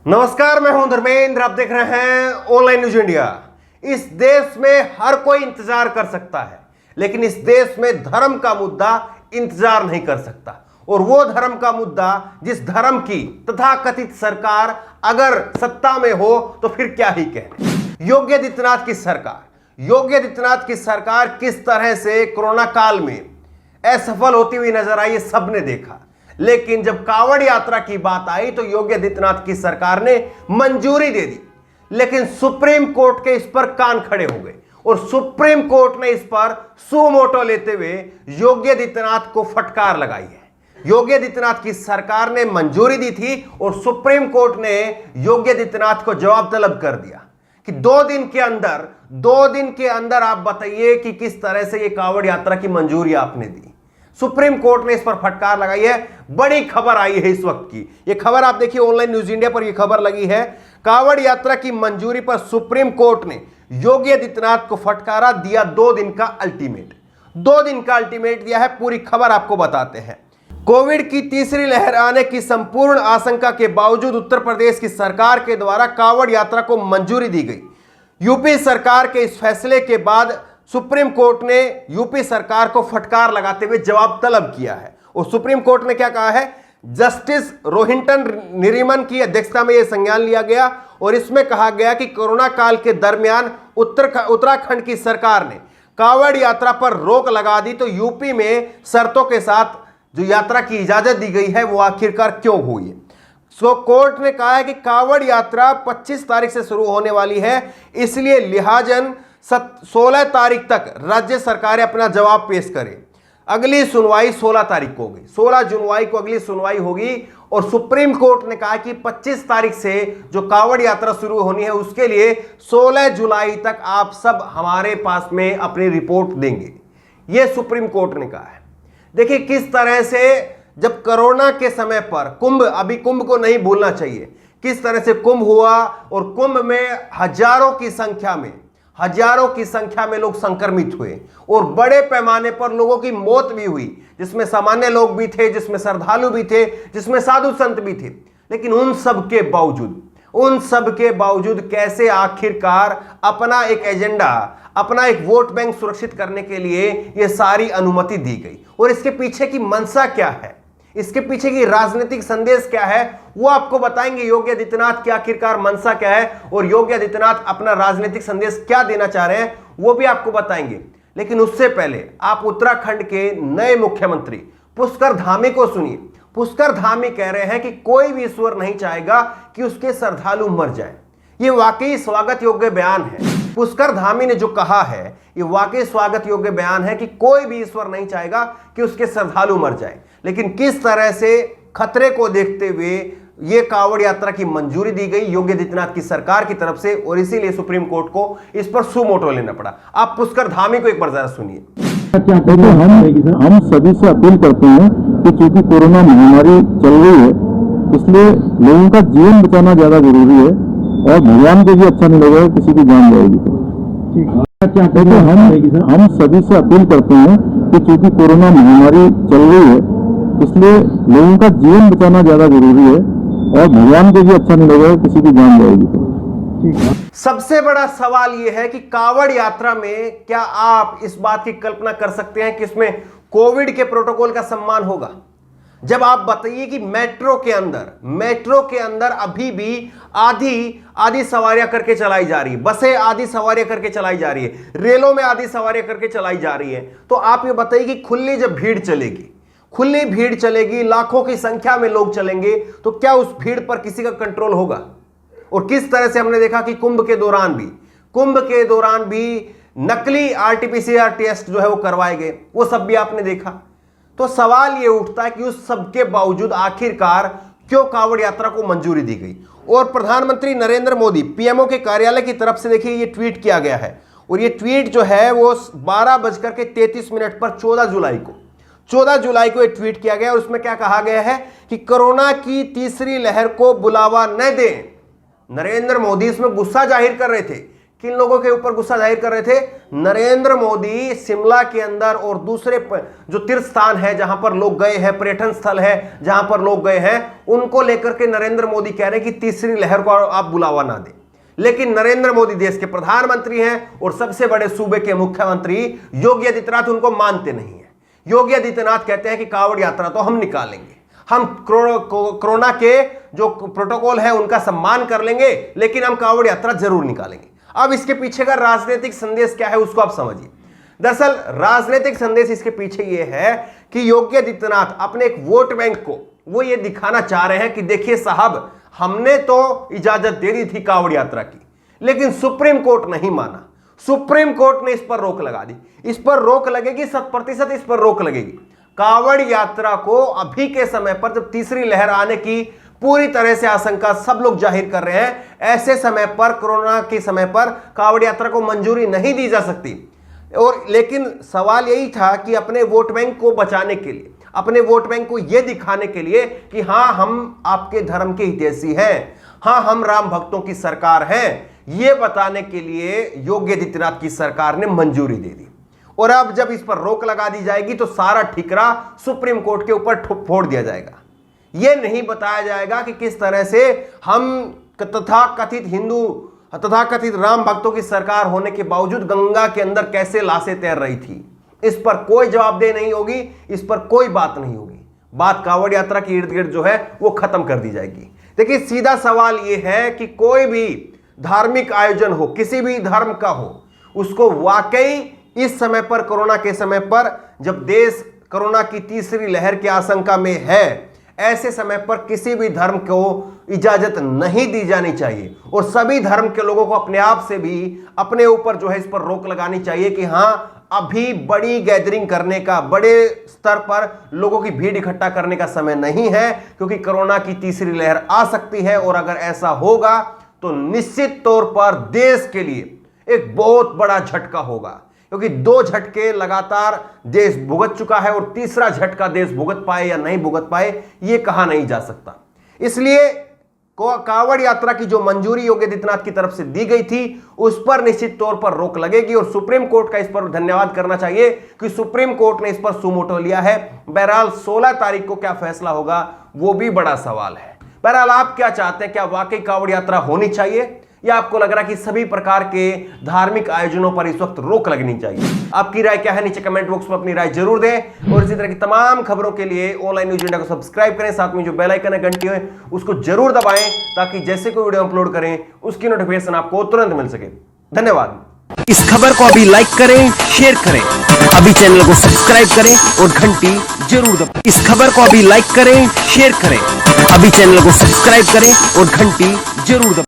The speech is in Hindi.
नमस्कार, मैं हूं धर्मेंद्र। आप देख रहे हैं ऑनलाइन न्यूज इंडिया। इस देश में हर कोई इंतजार कर सकता है, लेकिन इस देश में धर्म का मुद्दा इंतजार नहीं कर सकता। और वो धर्म का मुद्दा, जिस धर्म की तथाकथित सरकार अगर सत्ता में हो तो फिर क्या ही कहने। योगी आदित्यनाथ की सरकार किस तरह से कोरोना काल में असफल होती हुई नजर आई, ये सबने देखा। लेकिन जब कांवड़ यात्रा की बात आई तो योगी आदित्यनाथ की सरकार ने मंजूरी दे दी, लेकिन सुप्रीम कोर्ट के इस पर कान खड़े हो गए और सुप्रीम कोर्ट ने इस पर सू मोटो लेते हुए योगी आदित्यनाथ को फटकार लगाई है। योगी आदित्यनाथ की सरकार ने मंजूरी दी थी और सुप्रीम कोर्ट ने योगी आदित्यनाथ को जवाब तलब कर दिया कि 2 दिन के अंदर आप बताइए कि किस तरह से ये कांवड़ यात्रा की मंजूरी आपने दी। सुप्रीम कोर्ट ने इस पर फटकार लगाई है। बड़ी खबर आई है इस वक्त की। ये खबर आप देखिए ऑनलाइन न्यूज इंडिया पर, यह खबर लगी है। कांवड़ यात्रा की मंजूरी पर सुप्रीम कोर्ट ने योगी आदित्यनाथ को फटकारा, दिया 2 दिन का अल्टीमेट। 2 दिन का अल्टीमेट दिया है। पूरी खबर आपको बताते हैं। कोविड की तीसरी लहर आने की संपूर्ण आशंका के बावजूद उत्तर प्रदेश की सरकार के द्वारा कांवड़ यात्रा को मंजूरी दी गई। यूपी सरकार के इस फैसले के बाद सुप्रीम कोर्ट ने यूपी सरकार को फटकार लगाते हुए जवाब तलब किया है। और सुप्रीम कोर्ट ने क्या कहा है, जस्टिस रोहिंटन नरीमन की अध्यक्षता में यह संज्ञान लिया गया और इसमें कहा गया कि कोरोना काल के दरमियान उत्तराखंड की सरकार ने कांवड़ यात्रा पर रोक लगा दी, तो यूपी में शर्तों के साथ जो यात्रा की इजाजत दी गई है वो आखिरकार क्यों हुई है। सो कोर्ट ने कहा है कि कांवड़ यात्रा 25 तारीख से शुरू होने वाली है, इसलिए लिहाजन 16 तारीख तक राज्य सरकारें अपना जवाब पेश करें। अगली सुनवाई 16 तारीख को होगी, 16 जुलाई को अगली सुनवाई होगी। और सुप्रीम कोर्ट ने कहा कि 25 तारीख से जो कांवड़ यात्रा शुरू होनी है उसके लिए 16 जुलाई तक आप सब हमारे पास में अपनी रिपोर्ट देंगे। यह सुप्रीम कोर्ट ने कहा है। देखिए किस तरह से जब कोरोना के समय पर कुंभ को नहीं भूलना चाहिए, किस तरह से कुंभ हुआ और कुंभ में हजारों की संख्या में लोग संक्रमित हुए और बड़े पैमाने पर लोगों की मौत भी हुई, जिसमें सामान्य लोग भी थे, जिसमें श्रद्धालु भी थे, जिसमें साधु संत भी थे। लेकिन उन सब के बावजूद कैसे आखिरकार अपना एक एजेंडा, अपना एक वोट बैंक सुरक्षित करने के लिए यह सारी अनुमति दी गई। और इसके पीछे की मंशा क्या है, इसके पीछे की राजनीतिक संदेश क्या है, वो आपको बताएंगे। योगी आदित्यनाथ की आखिरकार मंशा क्या है और योगी आदित्यनाथ अपना राजनीतिक संदेश क्या देना चाह रहे हैं, वो भी आपको बताएंगे। लेकिन उससे पहले आप उत्तराखंड के नए मुख्यमंत्री पुष्कर धामी को सुनिए। पुष्कर धामी कह रहे हैं कि कोई भी ईश्वर नहीं चाहेगा कि उसके श्रद्धालु मर जाए। ये वाकई स्वागत योग्य बयान है। पुष्कर धामी ने जो कहा है ये वाकई स्वागत योग्य बयान है कि कोई भी ईश्वर नहीं चाहेगा कि उसके श्रद्धालु मर जाए। लेकिन किस तरह से खतरे को देखते हुए ये कांवड़ यात्रा की मंजूरी दी गई योगी आदित्यनाथ की सरकार की तरफ से, और इसीलिए सुप्रीम कोर्ट को इस पर सू मोटो लेना पड़ा। आप पुष्कर धामी को एक बार जरा सुनिए। हम सभी से अपील करते हैं कि चूंकि कोरोना महामारी चल रही है, इसलिए लोगों का जीवन बचाना ज्यादा जरूरी है और भगवान को भी अच्छा नहीं लगेगा किसी की जान जाएगी। हम सभी से अपील करते हैं कि चूंकि कोरोना महामारी चल रही है, इसलिए लोगों का जीवन बचाना ज्यादा जरूरी है और भगवान को भी अच्छा नहीं लगेगा किसी की जान जाएगी। सबसे बड़ा सवाल यह है कि कांवड़ यात्रा में क्या आप इस बात की कल्पना कर सकते हैं कि इसमें कोविड के प्रोटोकॉल का सम्मान होगा? जब आप बताइए कि मेट्रो के अंदर अभी भी आधी सवारियां करके चलाई जा रही है, बसें आधी सवारियां करके चलाई जा रही है, रेलों में आधी सवारियां करके चलाई जा रही है, तो आप ये बताइए कि खुली भीड़ चलेगी, लाखों की संख्या में लोग चलेंगे, तो क्या उस भीड़ पर किसी का कंट्रोल होगा? और किस तरह से हमने देखा कि कुंभ के दौरान भी नकली RT-PCR टेस्ट जो है वो करवाए गए, वो सब भी आपने देखा। तो सवाल ये उठता है कि उस सब के बावजूद आखिरकार क्यों कांवड़ यात्रा को मंजूरी दी गई। और प्रधानमंत्री नरेंद्र मोदी PMO के कार्यालय की तरफ से देखिए ये ट्वीट किया गया है, और ये ट्वीट जो है वो 12:33 पर 14 जुलाई को एक ट्वीट किया गया। और उसमें क्या कहा गया है कि कोरोना की तीसरी लहर को बुलावा न दें। नरेंद्र मोदी इसमें गुस्सा जाहिर कर रहे थे किन लोगों के ऊपर गुस्सा जाहिर कर रहे थे? नरेंद्र मोदी शिमला के अंदर और दूसरे जो तीर्थ स्थान है जहां पर लोग गए हैं, पर्यटन स्थल है जहां पर लोग गए हैं, उनको लेकर के नरेंद्र मोदी कह रहे हैं कि तीसरी लहर को आप बुलावा ना दें। लेकिन नरेंद्र मोदी देश के प्रधानमंत्री हैं और सबसे बड़े सूबे के मुख्यमंत्री योगी आदित्यनाथ उनको मानते नहीं है। योगी आदित्यनाथ कहते हैं कि कांवड़ यात्रा तो हम निकालेंगे, हम कोरोना के जो प्रोटोकॉल है उनका सम्मान कर लेंगे, लेकिन हम कांवड़ यात्रा जरूर निकालेंगे। अब इसके पीछे का राजनीतिक संदेश क्या है उसको आप समझिए। दरअसल राजनीतिक संदेश इसके पीछे यह है कि योगी आदित्यनाथ अपने एक वोट बैंक को वो ये दिखाना चाह रहे हैं कि देखिए साहब, हमने तो इजाजत दे दी थी कांवड़ यात्रा की, लेकिन सुप्रीम कोर्ट नहीं माना। सुप्रीम कोर्ट ने इस पर रोक लगा दी। इस पर रोक लगेगी, 100% इस पर रोक लगेगी। कांवड़ यात्रा को अभी के समय पर, जब तीसरी लहर आने की पूरी तरह से आशंका सब लोग जाहिर कर रहे हैं, ऐसे समय पर, कोरोना के समय पर कांवड़ यात्रा को मंजूरी नहीं दी जा सकती। और लेकिन सवाल यही था कि अपने वोट बैंक को बचाने के लिए, अपने वोट बैंक को यह दिखाने के लिए कि हां हम आपके धर्म के हितैषी हैं, हां हम राम भक्तों की सरकार हैं, यह बताने के लिए योगी आदित्यनाथ की सरकार ने मंजूरी दे दी। और अब जब इस पर रोक लगा दी जाएगी तो सारा ठिकरा सुप्रीम कोर्ट के ऊपर फोड़ दिया जाएगा। यह नहीं बताया जाएगा कि किस तरह से हम तथाकथित हिंदू, तथाकथित राम भक्तों की सरकार होने के बावजूद गंगा के अंदर कैसे लाशें तैर रही थी। इस पर कोई जवाबदेही नहीं होगी, इस पर कोई बात नहीं होगी। बात कांवड़ यात्रा के इर्द गिर्द जो है वो खत्म कर दी जाएगी। देखिए सीधा सवाल यह है कि कोई भी धार्मिक आयोजन हो, किसी भी धर्म का हो, उसको वाकई इस समय पर, कोरोना के समय पर, जब देश कोरोना की तीसरी लहर की आशंका में है, ऐसे समय पर किसी भी धर्म को इजाजत नहीं दी जानी चाहिए। और सभी धर्म के लोगों को अपने आप से भी अपने ऊपर जो है इस पर रोक लगानी चाहिए कि हां अभी बड़ी गैदरिंग करने का, बड़े स्तर पर लोगों की भीड़ इकट्ठा करने का समय नहीं है, क्योंकि कोरोना की तीसरी लहर आ सकती है। और अगर ऐसा होगा तो निश्चित तौर पर देश के लिए एक बहुत बड़ा झटका होगा, क्योंकि 2 झटके लगातार देश भुगत चुका है और तीसरा झटका देश भुगत पाए या नहीं भुगत पाए यह कहा नहीं जा सकता। इसलिए कांवड़ यात्रा की जो मंजूरी योगी आदित्यनाथ की तरफ से दी गई थी उस पर निश्चित तौर पर रोक लगेगी। और सुप्रीम कोर्ट का इस पर धन्यवाद करना चाहिए कि सुप्रीम कोर्ट ने इस पर सुमोटो लिया है। बहरहाल 16 तारीख को क्या फैसला होगा वो भी बड़ा सवाल है। बहरहाल आप क्या चाहते हैं, क्या वाकई कांवड़ यात्रा होनी चाहिए या आपको लग रहा है कि सभी प्रकार के धार्मिक आयोजनों पर इस वक्त रोक लगनी चाहिए? आपकी राय क्या है नीचे कमेंट बॉक्स में अपनी राय जरूर दें। और इसी तरह की तमाम खबरों के लिए ऑनलाइन न्यूज इंडिया को सब्सक्राइब करें, साथ में जो बेल आइकन है घंटी है उसको जरूर दबाएं, ताकि जैसे कोई वीडियो अपलोड करें उसकी नोटिफिकेशन आपको तुरंत मिल सके। धन्यवाद। इस खबर को अभी लाइक करें, शेयर करें, अभी चैनल को सब्सक्राइब करें और घंटी जरूर दबाएं। इस खबर को अभी लाइक करें, शेयर करें, अभी चैनल को सब्सक्राइब करें और घंटी जरूर दबाएं।